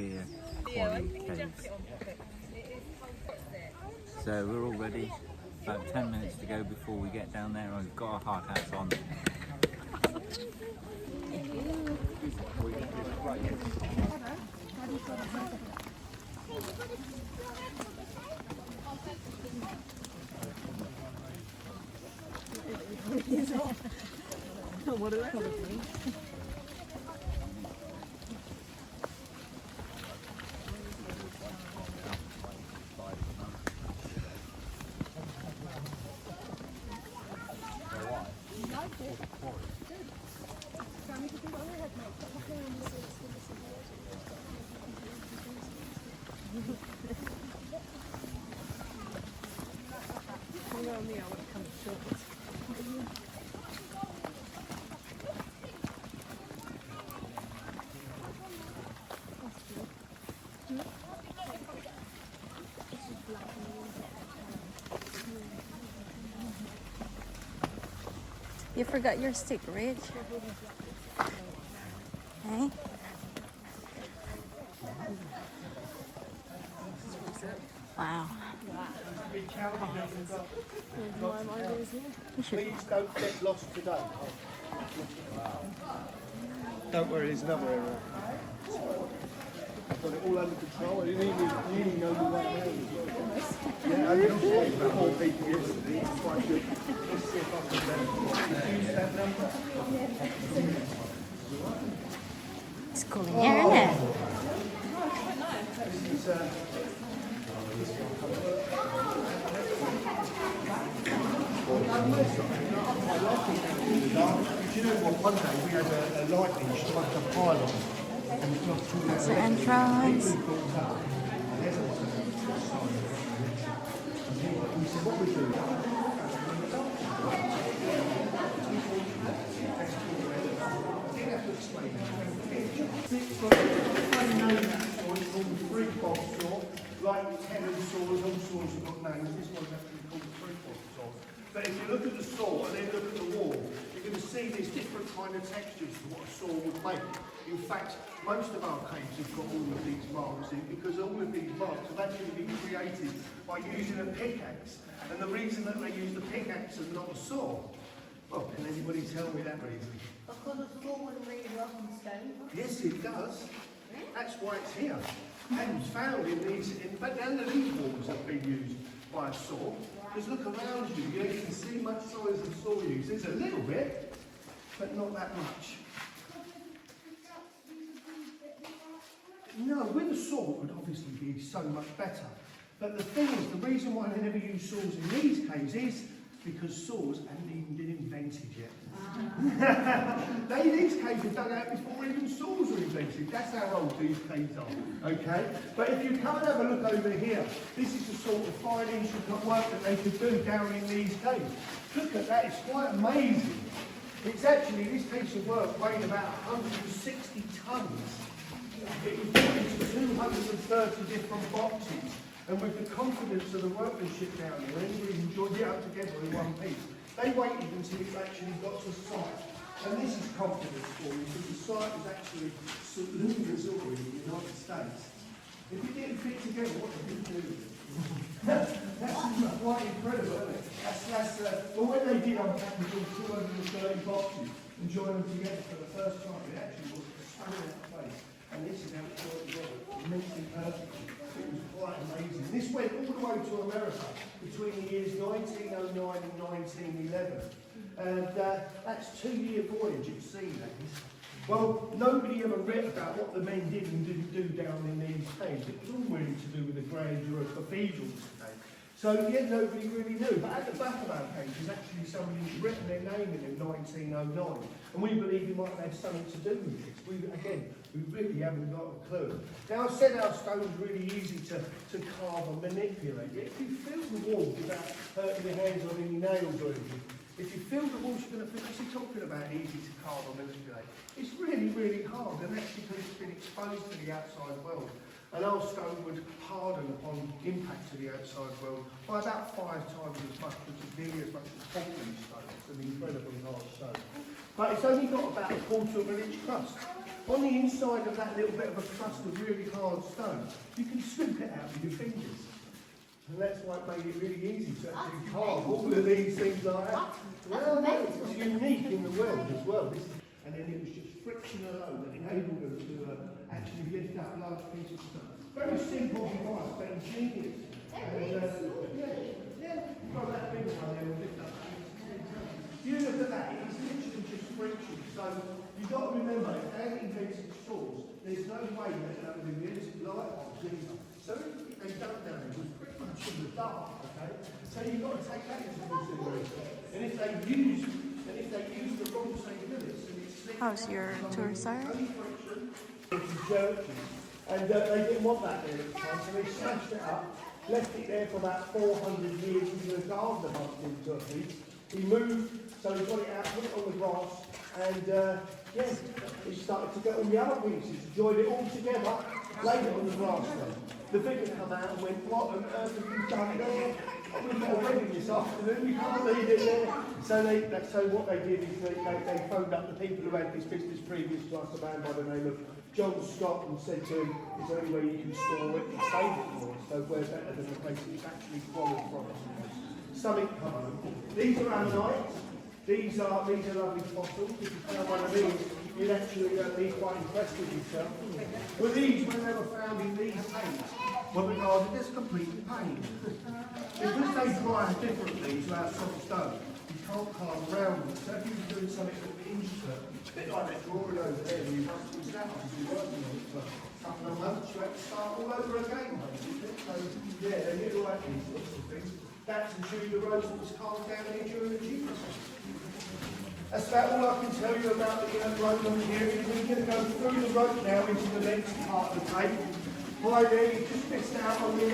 here, Quarry Caves. So we're all ready, about 10 minutes to go before we get down there, and we've got our hard hats on. What are they? You forgot your stick, Rich. Hey? Wow. Please don't get lost today. Don't worry, there's another area. I've got it all under control. I didn't even know you went there. Yeah, I didn't know 4 people yesterday. It's quite good. Let's see if I can use that number. It's cool in here, isn't it? This is, do you know what? One day we had a lightning strike a pylon. That's the entrance. What we do? Like tenant saws, all saws have got names. This one's actually called the 3/4 saw. But if you look at the saw and then look at the wall, you're going to see there's different kind of textures to what a saw would make. In fact, most of our caves have got all of these marks in because all of these marks have actually been created by using a pickaxe. And the reason that they use the pickaxe and not a saw, well, can anybody tell me that reason? Because a saw would really rot on stone. Yes, it does. That's why it's here. And it's found in these, but none of these walls have been used by a saw. Because look around you, you can see much size of saw use. There's a little bit, but not that much. No, with a saw it would obviously be so much better. But the thing is, the reason why they never use saws in these caves is because saws haven't even been invented yet. These caves were dug out before even saws were invented. That's how old these caves are, okay? But if you come and have a look over here, this is the sort of fine intricate work that they could do down in these caves. Look at that, it's quite amazing. It's actually, this piece of work weighed about 160 tonnes. It was put into 230 different boxes. And with the confidence of the workmanship down here, everybody's joined it up together in one piece. They waited until it's actually got to site. And this is confidence for me, because the site is actually St. Louis, Missouri, in the United States. If it didn't fit together, what would you do with it? That's quite incredible, isn't it? Well, when they did unpackage all 230 boxes and join them together for the first time, it actually was a stunning place. And this is how it joined together, immensely perfectly. It was quite amazing. This went all the way to America between the years 1909 and 1911. And that's a 2-year voyage at sea, that is. Well, nobody ever read about what the men did and didn't do down in these caves. It was all really to do with the grandeur of cathedrals today. So, yeah, nobody really knew. But at the back of our cave is actually somebody who's written their name in 1909. And we believe it might have something to do with this. We really haven't got a clue. Now, I said our stone's really easy to carve and manipulate. If you feel the wall without hurting your hands or any nails or anything, if you feel the walls, you're going to think, what's he talking about easy to carve and manipulate? It's really, really hard, and that's because it's been exposed to the outside world. And our stone would harden upon impact to the outside world by about 5 times as much, which is nearly as much as Portland stone. It's an incredibly hard stone. But it's only got about 1/4 of an inch crust. On the inside of that little bit of a crust of really hard stone, you can scoop it out with your fingers. And that's why it made it really easy to actually carve all of these things like that. Well, it's unique in the world as well. And then it was just friction alone that enabled them to actually lift up large pieces of stone. Very simple device, but ingenious. Got that big one there, we'll lift up. You look at that, it's literally just friction. So you've got to remember, if they invented saws, there's no way that would have been this light bulbs either. So if they dug down, it was pretty much in the dark, okay? So you've got to take that into consideration. And if they use the wrong same limits, and it's slick. How's your tour, sir? And they didn't want that there at the time, so they smashed it up, left it there for about 400 years until a gardener bumped into a piece. He moved, so he got it out, put it on the grass, and he started to get all the other pieces, joined it all together, laid it on the grass then. The vicar come out and went, what on earth have you done there? I'm going to get a wedding this afternoon, you can't leave it there. So what they did is they phoned up the people who had this business previous to us, a man by the name of John Scott, and said to him, is there any way you can store it and save it for us? So we're better than the place it's actually swallowed from us. Something common. These are ammonites. These are lovely fossils. If you found one of these, you'd actually be quite impressed with yourself. Well, these, when they were found in these caves, were regarded as completely plain. Because they dry differently to our soft stone, you can't carve around them. So if you were doing something a bit intricate, a bit like that drawing over there, you must use that as you're working on it for a couple of months, you have to start all over again, basically. So, yeah, they did all that these sorts of things. That's the Tudor rose that was carved down here during the Geological. That's about all I can tell you about the Roman period. We're going to go through the road now into the next part of the cave. Hi there, you just missed out on the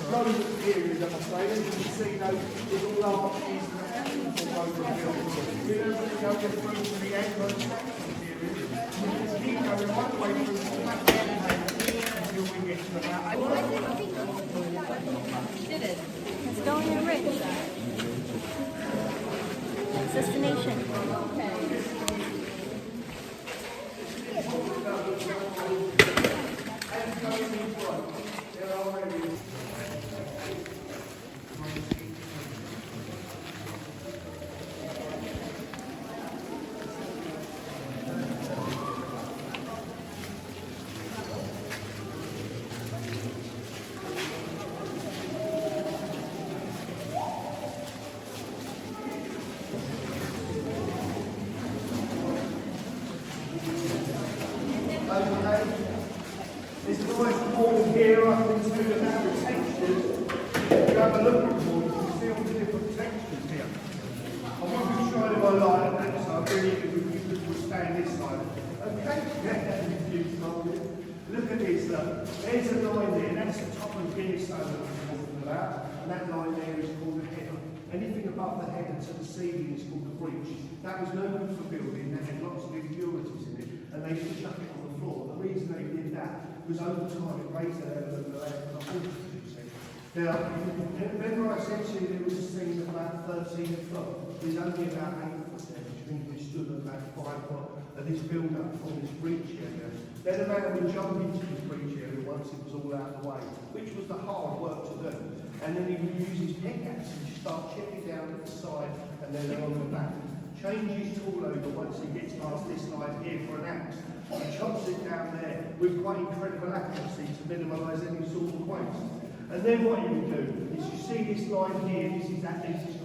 Roman period, I'm afraid. As you can see, there's all arches and that beautiful Roman building. We're going to go through to the Anglo-Saxon period. We're going to keep going right the way through to the back of the cave until we get to about Estonia Ridge. Destination. This nice wall here up into the different textures. If you have a look at the wall, you can see all the different textures here. I won't be trying my light on that side, really, if you could stand this side. Okay, look at this, there's a line there, that's the top of the Guinness stone that I'm talking about, and that line there is called the header. Anything above the header to the ceiling is called the breach. That was no good for building, they had lots of impurities in it, and they used to chuck it on the floor. The reason they did that was over time it raised the level of the land up water. Now, remember I said to you there was a ceiling of about 13 foot. There's only about 8 foot there, which means we stood at about 5 foot of this build-up on this breach area. Then a man would jump into this breach area once it was all out of the way, which was the hard work to do. And then he would use his pickaxe and start chipping down at the side and then along the back. Change his tool over once he gets past this line here for an axe. He chops it down there with quite incredible accuracy to minimise any sort of waste. And then what he would do is you see this line here, this is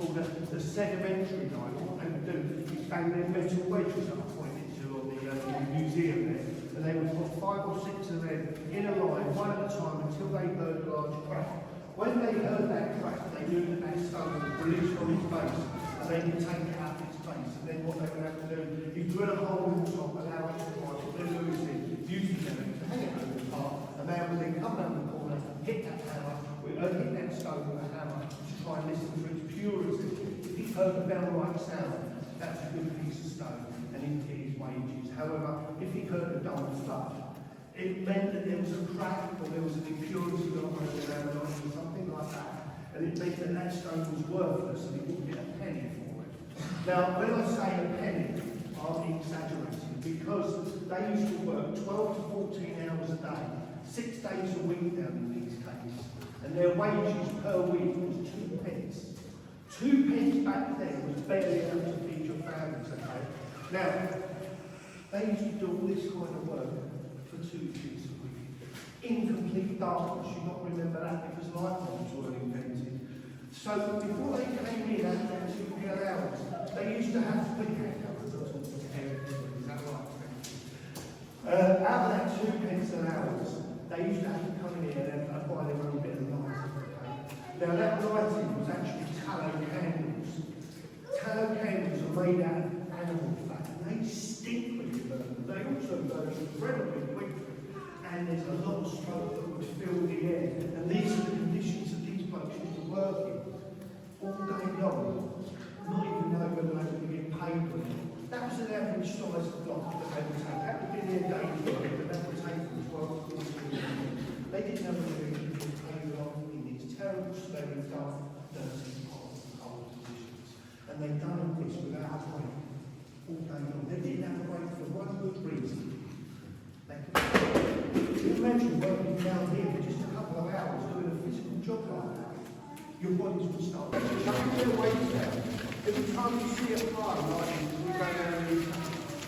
called the sedimentary line. What they would do is bang their metal wedges that I pointed to on the museum there, and they would put 5 or 6 of them in a line, one at a time, until they heard a large crack. When they heard that crack, they knew that stone was released from its base, and they could take it out of its base. And then what they would have to do is drill a hole in the top, allow it to dry, put their lures in, using them to hang it over the part, and they would then come down the corner, hit that hammer, hit that stone with a hammer to try and listen for its purity. If he heard the bell-like sound, that's a good piece of stone, and he'd get his wages. However, if he heard a dull thud, it meant that there was a crack or there was an impurity on one of the ammonite or something like that, and it meant that that stone was worthless and he wouldn't get a penny for it. Now, when I say a penny, I'm exaggerating. because they used to work 12 to 14 hours a day, 6 days a week down in these caves, and their wages per week was 2 pence. 2 pence back then was barely enough to feed your families, okay? Now, they used to do all this kind of work for 2 years a week. In complete darkness, you not remember that because light bulbs weren't invented. So before they came in after that 2 hours, they used to have to put out of that 2 pence an hour, they used to have to come in and buy their own bit of light. Okay? Now that lighting was actually tallow candles. Tallow candles are made out of animal fat and they stink when you burn them. They also burn incredibly quickly and there's a lot of smoke that would fill the air. And these are the conditions that these blokes used to work in all day long, not even know whether they were getting paid for it. That was an average size of block that they would take. That would be their daily work, and that would take them 12 to 14 hours. They didn't have a living to pay along in these terrible, smelly, dark, dirty, hot, cold conditions. And they'd done all this without a break, all day long. They didn't have a break for one good reason. Can you imagine working down here for just a couple of hours doing a physical job like that? Your bodies would start chucking their weight down. Every time you see a fire like this, we go down here,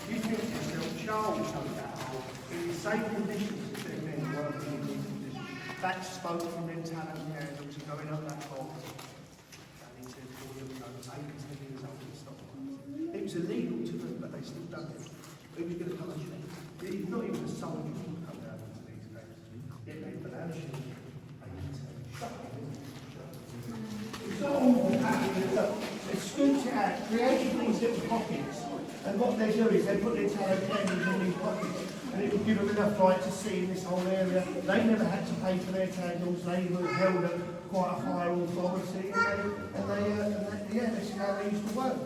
you think to yourself, Charles told that hole, in the same conditions as their men working in these conditions. That smoke from their tallow candles going up that hole. And he said, "4 years ago, 8 and 10 years old, it stopped." It was illegal to do, but they still done it. Who was going to punish it? It's not even a soldier who would come down into these caves. Yet they punish it. It's all happening. They scooped it out, created these little pockets, and what they do is they put their tallow candles in these pockets, and it would give them enough light to see in this whole area. They never had to pay for their candles. They were held at quite a high authority, this is how they used to work.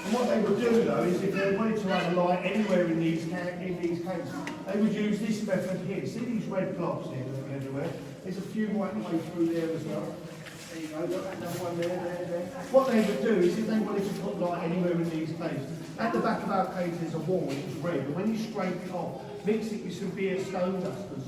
And what they would do though is if they wanted to have a light anywhere in these caves, they would use this method here. See these red blobs here everywhere? There's a few right the way through there as well. There you go, got another one there. What they would do is if they wanted to put light anywhere in these caves, at the back of our caves there's a wall which is red, and when you scrape it off, mix it with some beer stone dust and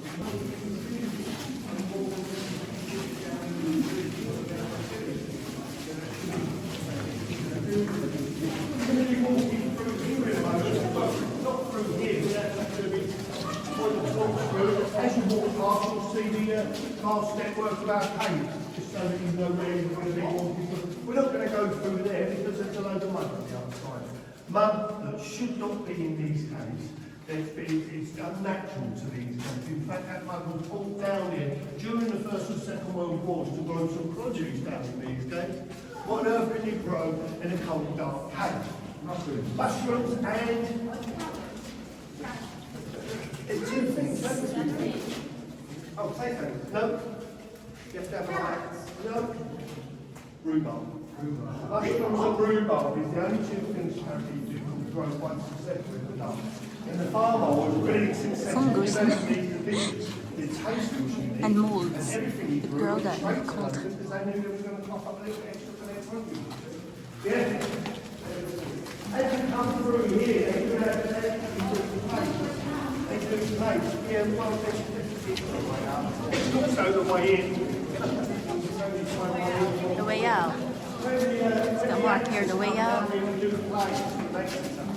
as you walk past, you'll see the past network of our caves, just so that you know where you're going to be walking. We're not going to go through there because there's a load of mud on the other side. Mud that should not be in these caves. It's unnatural to these caves. In fact, that mud was pulled down here during the First and Second World Wars to grow some produce down in these caves. What on earth can you grow in a cold, dark cave? Mushrooms and... It's 2 things, don't you? Oh, potatoes. No. You have to have a light. No. Rhubarb. Mushrooms and rhubarb is the only 2 things apparently you can grow quite successfully in the dark. And the farmer was really successful. Fungus The taste was unique. and molds And everything he that grew grow was that straight in the cold. because they knew they were going to pop up a little extra for their produce. Yeah. As you come through here, they could have it's also the way in. The way out. It's got mark here, the way out.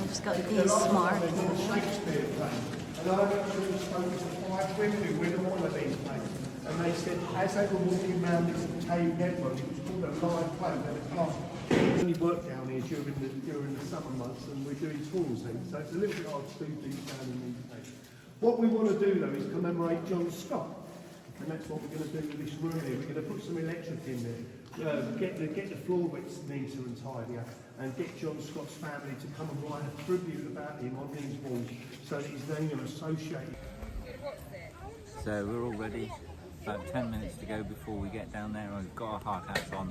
It's got this mark. Shakespeare play. And I actually spoke to 5 women who went on one of these plays. And they said, as they were walking around this cave network, it was called a live play, where the class only work down here during the summer months, and we're doing tours then. So it's a little bit hard to do things down in these caves. What we want to do though is commemorate John Scott, and that's what we're going to do with this room here. We're going to put some electric in there, get the floor bits neater and tidier, and get John Scott's family to come and write a tribute about him on these walls, so that his name is associated. So we're all ready. About 10 minutes to go before we get down there, and we've got our hard hats on.